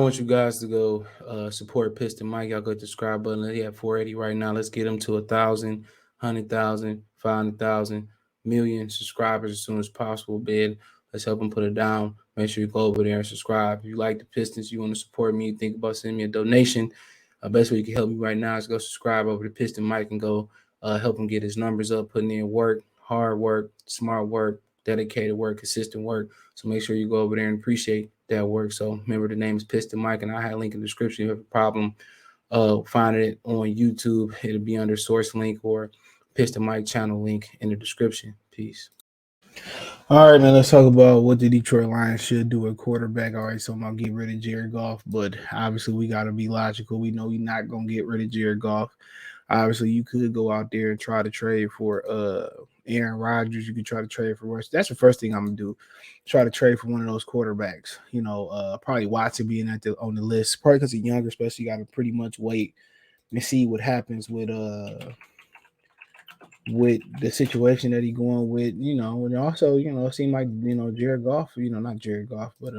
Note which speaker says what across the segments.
Speaker 1: want you guys to go support Piston Mike. Y'all go to the subscribe button. He at 480 right now. Let's get him to 1,000, 100,000, 500,000, million subscribers as soon as possible, bid. Let's help him put it down. Make sure you go over there and subscribe. If you like the Pistons, you want to support me, think about sending me a donation. Best way you can help me right now is go subscribe over to Piston Mike and go help him get his numbers up, putting in work, hard work, smart work, dedicated work, consistent work. So make sure you go over there and appreciate that work. So remember, the name is Piston Mike, and I have a link in the description. If you have a problem finding it on YouTube, it'll be under source link or Piston Mike channel link in the description. Peace. All right, man, let's talk about what the Detroit Lions should do at quarterback. All right, so I'm going to get rid of Jared Goff, but obviously we got to be logical. We know we're not going to get rid of Jared Goff. Obviously, you could go out there and try to trade for Aaron Rodgers. You could try to trade for Russ. That's the first thing I'm going to do. Try to trade for one of those quarterbacks. Probably Watson being on the list. Probably because he's younger, especially, you got to pretty much wait and see what happens with the situation that he's going with, and also, it seemed like, Jared Goff, not Jared Goff, but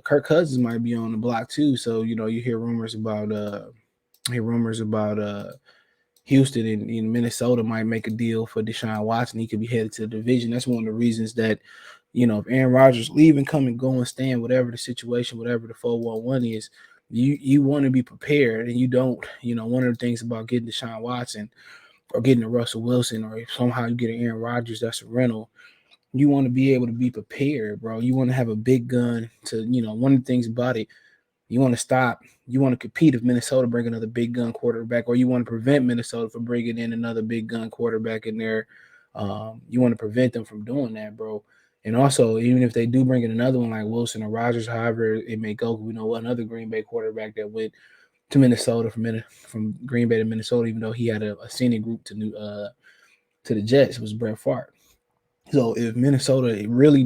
Speaker 1: Kirk Cousins might be on the block too. So, you hear rumors about Houston and Minnesota might make a deal for Deshaun Watson. He could be headed to the division. That's one of the reasons that, if Aaron Rodgers leave and come and go and stand, whatever the situation, whatever the 411 is, you want to be prepared, and you don't, one of the things about getting Deshaun Watson or getting a Russell Wilson, or if somehow you get an Aaron Rodgers that's a rental, you want to be able to be prepared, bro. You want to have a big gun to, one of the things about it, you want to stop. You want to compete if Minnesota bring another big gun quarterback, or you want to prevent Minnesota from bringing in another big gun quarterback in there. You want to prevent them from doing that, bro. And also, even if they do bring in another one like Wilson or Rodgers, however it may go, we know another Green Bay quarterback that went to Minnesota from Green Bay to Minnesota, even though he had a senior group to the Jets, was Brett Favre. So if Minnesota really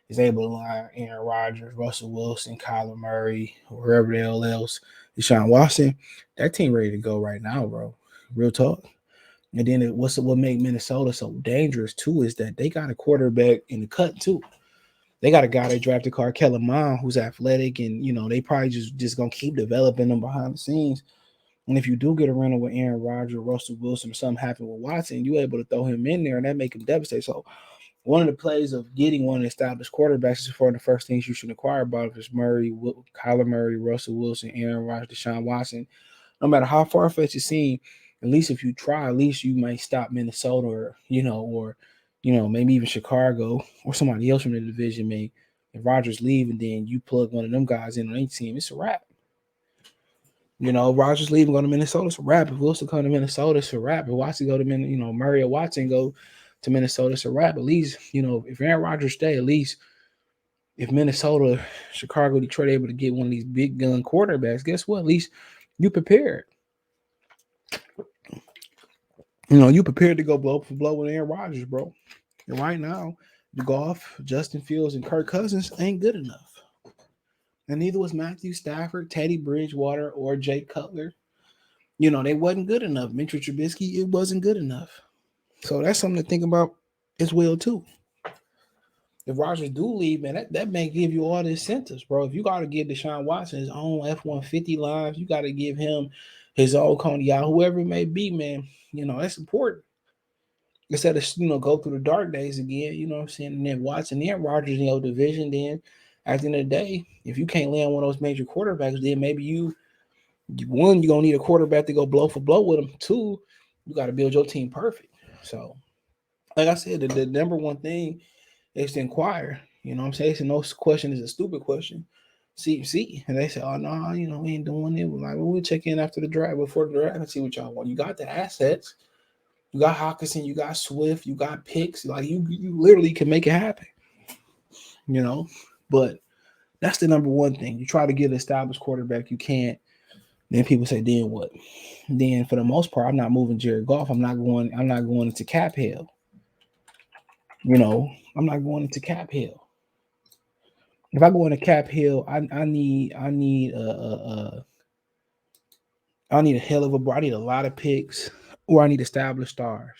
Speaker 1: is able to line Aaron Rodgers, Russell Wilson, Kyler Murray, or whoever the hell else, Deshaun Watson, that team ready to go right now, bro. Real talk. And then what make Minnesota so dangerous too is that they got a quarterback in the cut too. They got a guy they drafted called Kellen Mond, who's athletic, and they probably just gonna keep developing them behind the scenes. And if you do get a rental with Aaron Rodgers, Russell Wilson, or something happen with Watson, you're able to throw him in there, and that make him devastate. So one of the plays of getting one of the established quarterbacks is one of the first things you should inquire about is Kyler Murray, Russell Wilson, Aaron Rodgers, Deshaun Watson. No matter how far-fetched it seems, at least if you try, at least you might stop Minnesota or maybe even Chicago or somebody else from the division may. If Rodgers leave and then you plug one of them guys in on their team, it's a wrap. Rodgers leave and go to Minnesota, it's a wrap. If Wilson come to Minnesota, it's a wrap. If Watson go to Murray or Watson go to Minnesota, it's a wrap. At least, if Aaron Rodgers stay, at least if Minnesota, Chicago, Detroit able to get one of these big gun quarterbacks, guess what? At least you prepared. You prepared to go blow for blow with Aaron Rodgers, bro. And right now, Goff, Justin Fields, and Kirk Cousins ain't good enough. And neither was Matthew Stafford, Teddy Bridgewater, or Jay Cutler. They wasn't good enough. Mitchell Trubisky, it wasn't good enough. So that's something to think about as well, too. If Rodgers do leave, man, that may give you all the incentives, bro. If you got to give Deshaun Watson his own F-150 lines, you got to give him his own Cognac, whoever it may be, man. That's important. Instead of, go through the dark days again, you know what I'm saying? And then Watson and Rodgers in your division, then at the end of the day, if you can't land one of those major quarterbacks, then maybe you're going to need a quarterback to go blow for blow with them. Two, you got to build your team perfect. So, like I said, the number one thing is to inquire. You know what I'm saying? So no question is a stupid question. See. And they say, oh, no, we ain't doing it. We're like, we'll check in after the draft, before the draft, and see what y'all want. You got the assets. You got Hawkinson, you got Swift, you got picks. Like, you literally can make it happen. But that's the number one thing. You try to get an established quarterback, you can't. Then people say, then what? Then for the most part, I'm not moving Jared Goff. I'm not going into cap hell. I'm not going into cap hell. If I go into cap hill, I need a hell of I need a lot of picks, or I need established stars.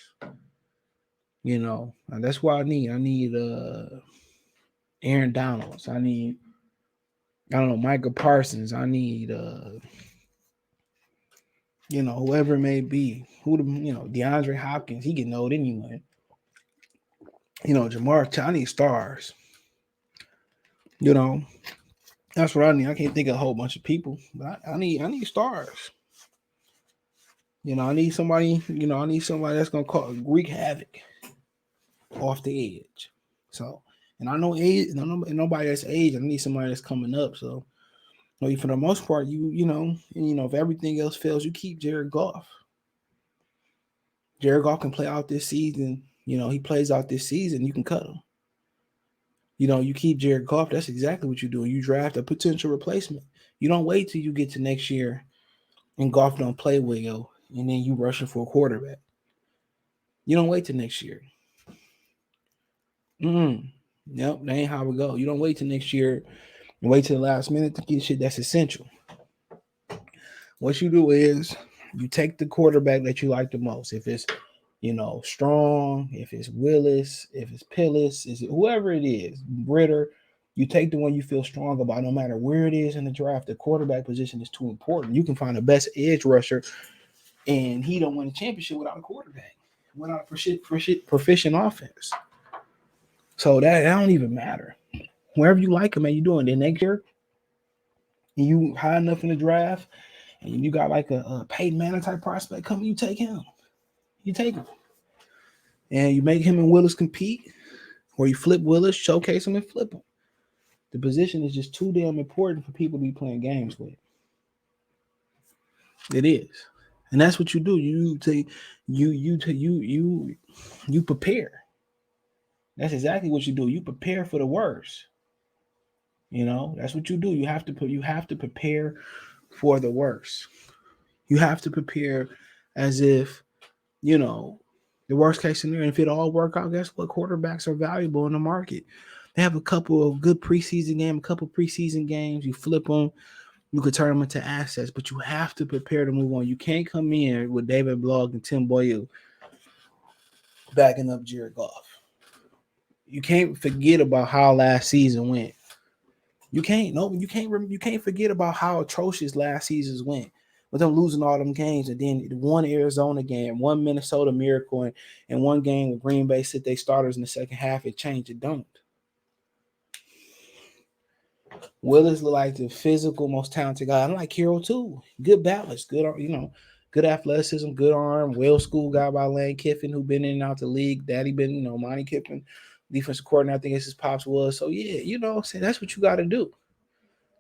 Speaker 1: And that's what I need. I need Aaron Donalds. I need I don't know, Micah Parsons. I need whoever it may be. DeAndre Hopkins, he getting old anyway. I need stars. You know, that's what I need. I can't think of a whole bunch of people, but I need stars. I need somebody that's gonna wreak havoc off the edge. So, and I know age, nobody that's age. I need somebody that's coming up. So, for the most part, if everything else fails, you keep Jared Goff. Jared Goff can play out this season. He plays out this season. You can cut him. You keep Jared Goff. That's exactly what you do. You draft a potential replacement. You don't wait till you get to next year and Goff don't play well, and then you rushing for a quarterback. You don't wait till next year. Nope, that ain't how we go. You don't wait till next year and wait till the last minute to get shit that's essential. What you do is you take the quarterback that you like the most. If it's Strong, if it's Willis, if it's Pillis, is it whoever it is, Britter, you take the one you feel strong about, no matter where it is in the draft. The quarterback position is too important. You can find the best edge rusher, and he don't win a championship without a quarterback, without a proficient offense. So that don't even matter. Wherever you like him, man, you doing. Then next year, and you high enough in the draft, and you got like a Peyton Manning type prospect coming, you take him. You take him. And you make him and Willis compete, or you flip Willis, showcase him, and flip him. The position is just too damn important for people to be playing games with. It is, and that's what you do. You prepare. That's exactly what you do. You prepare for the worst. That's what you do. You have to prepare for the worst. You have to prepare as if the worst case scenario. If it all work out, guess what? Quarterbacks are valuable in the market. They have a couple of good preseason games, a couple preseason games. You flip them, you could turn them into assets, but you have to prepare to move on. You can't come in with David Blog and Tim Boyle backing up Jared Goff. You can't forget about how last season went. You can't forget about how atrocious last season's went. With them losing all them games, and then one Arizona game, one Minnesota Miracle, and one game with Green Bay sit they starters in the second half, it changed. It don't. Willis look like the physical, most talented guy. I like Hero too. Good balance, good athleticism, good arm, well-schooled guy by Lane Kiffin, who been in and out the league. Daddy been, Monty Kiffin, defensive coordinator. I think his pops was. So yeah, that's what you got to do.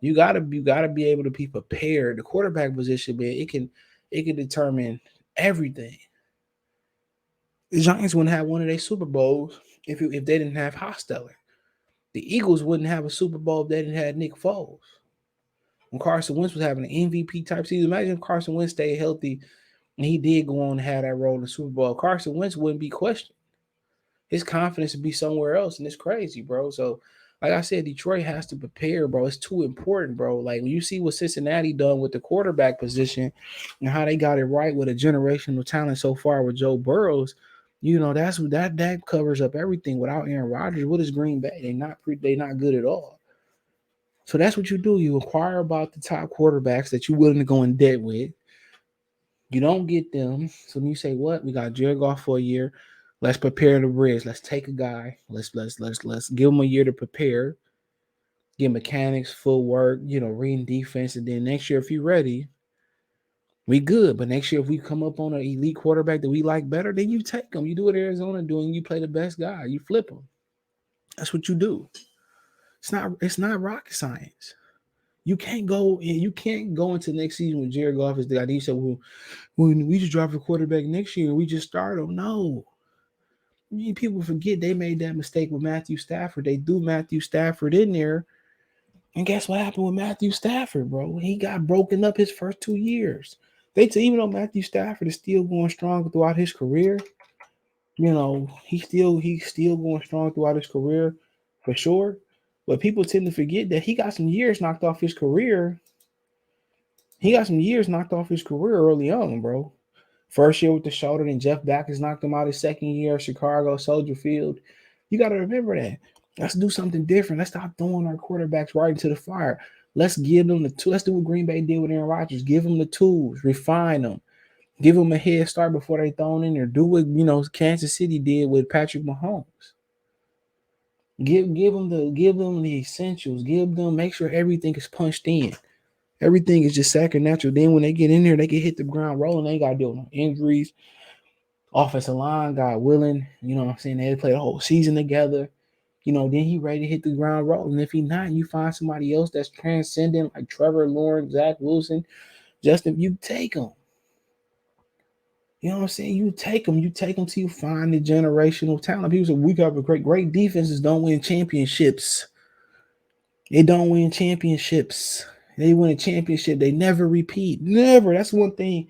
Speaker 1: You gotta be able to be prepared. The quarterback position, man, it can determine everything. The Giants wouldn't have one of their Super Bowls if they didn't have Hostetler. The Eagles wouldn't have a Super Bowl if they didn't have Nick Foles. When Carson Wentz was having an MVP type season, imagine if Carson Wentz stayed healthy and he did go on to have that role in the Super Bowl. Carson Wentz wouldn't be questioned. His confidence would be somewhere else, and it's crazy, bro. So, like I said, Detroit has to prepare, bro. It's too important, bro. Like, when you see what Cincinnati done with the quarterback position and how they got it right with a generational talent so far with Joe Burrows, that's that covers up everything. Without Aaron Rodgers, what is Green Bay? They not good at all. So that's what you do. You inquire about the top quarterbacks that you're willing to go in debt with. You don't get them. So then you say, what? We got Jared Goff for a year. Let's prepare the bridge. Let's take a guy. Let's give him a year to prepare. Get mechanics, footwork, reading defense. And then next year, if you're ready, we good. But next year, if we come up on an elite quarterback that we like better, then you take him. You do what Arizona doing. You play the best guy. You flip him. That's what you do. It's not rocket science. You can't go into next season with Jared Goff as the idea. So we just drop a quarterback next year and we just start him. No. People forget they made that mistake with Matthew Stafford. They threw Matthew Stafford in there. And guess what happened with Matthew Stafford, bro? He got broken up his first 2 years. Even though Matthew Stafford is still going strong throughout his career, he's still going strong throughout his career for sure. But people tend to forget that he got some years knocked off his career. He got some years knocked off his career early on, bro. First year with the shoulder, then Jeff Backus knocked him out his second year, Chicago, Soldier Field. You got to remember that. Let's do something different. Let's stop throwing our quarterbacks right into the fire. Let's give them the tools. Let's do what Green Bay did with Aaron Rodgers. Give them the tools, refine them, give them a head start before they thrown in there. Do what Kansas City did with Patrick Mahomes. Give them the essentials. Make sure everything is punched in. Everything is just second natural. Then when they get in there, they can hit the ground rolling. They ain't got to deal with no injuries. Offensive line, God willing, what I'm saying? They play the whole season together. Then he ready to hit the ground rolling. If he not, you find somebody else that's transcendent like Trevor Lawrence, Zach Wilson, Justin. You take them. You know what I'm saying? You take them. You take them till you find the generational talent. People say we got great defenses don't win championships. They don't win championships. They win a championship. They never repeat. Never. That's one thing.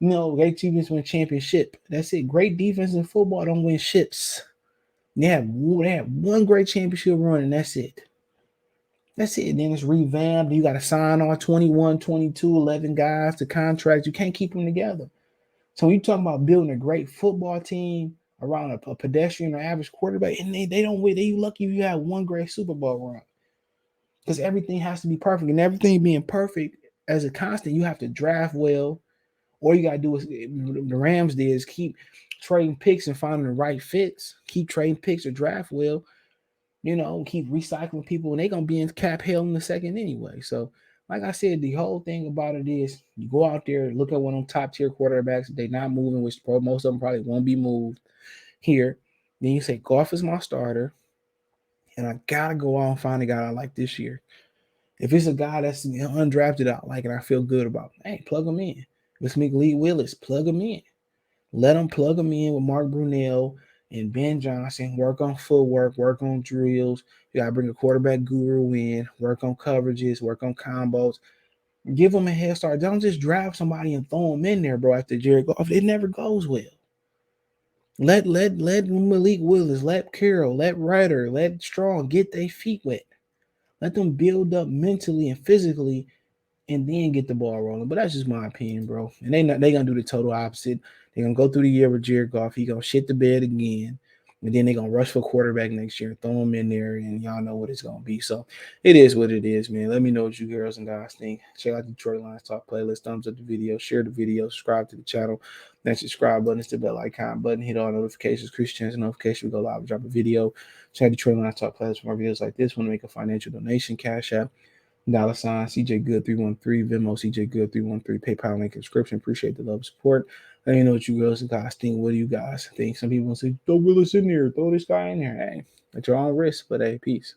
Speaker 1: Great defense win championship. That's it. Great defense in football don't win ships. They have one great championship run, and that's it. That's it. Then it's revamped. You got to sign all 21, 22, 11 guys to contracts. You can't keep them together. So when you talking about building a great football team around a pedestrian or average quarterback, and they don't win. They lucky if you have one great Super Bowl run. Because everything has to be perfect. And everything being perfect as a constant, you have to draft well. All you got to do is, the Rams did, is keep trading picks and finding the right fits. Keep trading picks or draft well. Keep recycling people, and they're going to be in cap hell in a second anyway. So, like I said, the whole thing about it is you go out there, look at one of them top tier quarterbacks. They're not moving, which most of them probably won't be moved here. Then you say, Goff is my starter, and I got to go out and find a guy I like this year. If it's a guy that's undrafted, I like and I feel good about, hey, plug him in. If it's Malik Willis, plug him in. Let them plug him in with Mark Brunell and Ben Johnson. Work on footwork, work on drills. You got to bring a quarterback guru in, work on coverages, work on combos. Give them a head start. Don't just draft somebody and throw them in there, bro, after Jared Goff. It never goes well. Let Malik Willis, let Carroll, let Ryder, let Strong get their feet wet. Let them build up mentally and physically and then get the ball rolling. But that's just my opinion, bro. And they gonna do the total opposite. They're gonna go through the year with Jared Goff. He gonna shit the bed again. And then they're gonna rush for quarterback next year and throw him in there, and y'all know what it's gonna be. So it is what it is, man. Let me know what you girls and guys think. Check out the Detroit Lions Talk playlist, thumbs up the video, share the video, subscribe to the channel. That subscribe button is the bell icon button. Hit all notifications, Christian's notification. We go live, drop a video. Check out Detroit Lions Talk playlist for more videos like this. Want to make a financial donation, Cash App. $ CJ Good 313, Venmo CJ Good 313, PayPal link description. Appreciate the love and support. Let me know what you girls and guys think. What do you guys think? Some people say, throw Willis in there, throw this guy in there. Hey, at your own risk, but hey, peace.